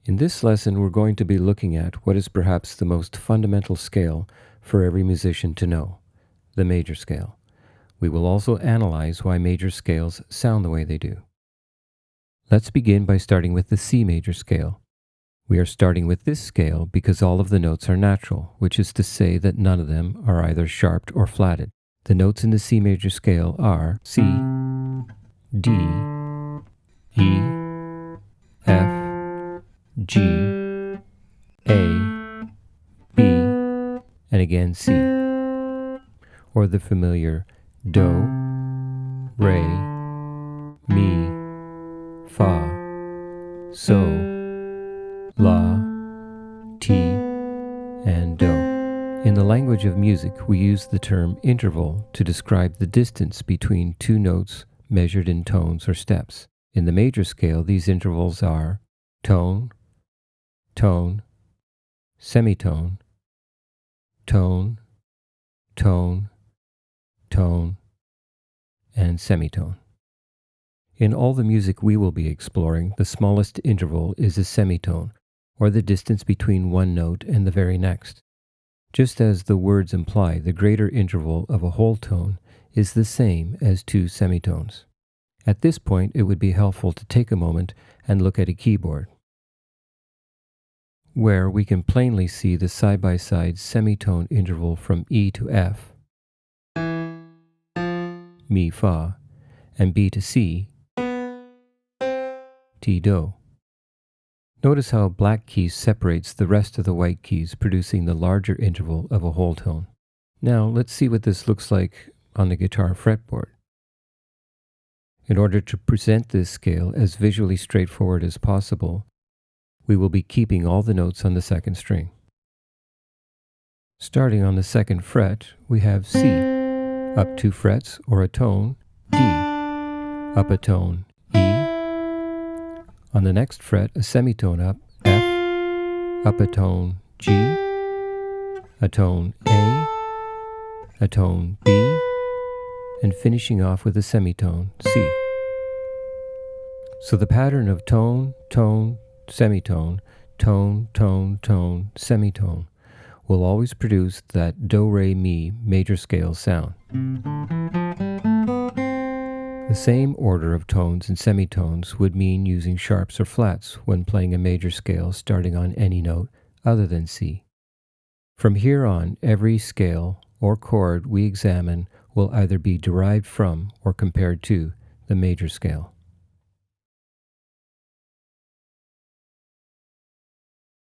In this lesson, we're going to be looking at what is perhaps the most fundamental scale for every musician to know, the major scale. We will also analyze why major scales sound the way they do. Let's begin by starting with the C major scale. We are starting with this scale because all of the notes are natural, which is to say that none of them are either sharped or flatted. The notes in the C major scale are C, D, E, F, G, A, B, and again C, or the familiar Do, Re, Mi, Fa, So, La, Ti, and Do. In the language of music, we use the term interval to describe the distance between two notes measured in tones or steps. In the major scale, these intervals are tone, tone, semitone, tone, tone, tone, and semitone. In all the music we will be exploring, the smallest interval is a semitone, or the distance between one note and the very next. Just as the words imply, the greater interval of a whole tone is the same as two semitones. At this point, it would be helpful to take a moment and look at a keyboard, where we can plainly see the side-by-side semitone interval from E to F, Mi, Fa, and B to C, Ti, Do. Notice how black key separates the rest of the white keys, producing the larger interval of a whole tone. Now, let's see what this looks like on the guitar fretboard. In order to present this scale as visually straightforward as possible, we will be keeping all the notes on the second string. Starting on the second fret, we have C, up 2 frets or a tone, D, up a tone, E. On the next fret, a semitone up, F, up a tone, G, a tone, a tone, B, and finishing off with a semitone, C. So the pattern of tone, tone, semitone, tone, tone, tone, semitone will always produce that Do, Re, Mi major scale sound. The same order of tones and semitones would mean using sharps or flats when playing a major scale starting on any note other than C. From here on, every scale or chord we examine will either be derived from or compared to the major scale.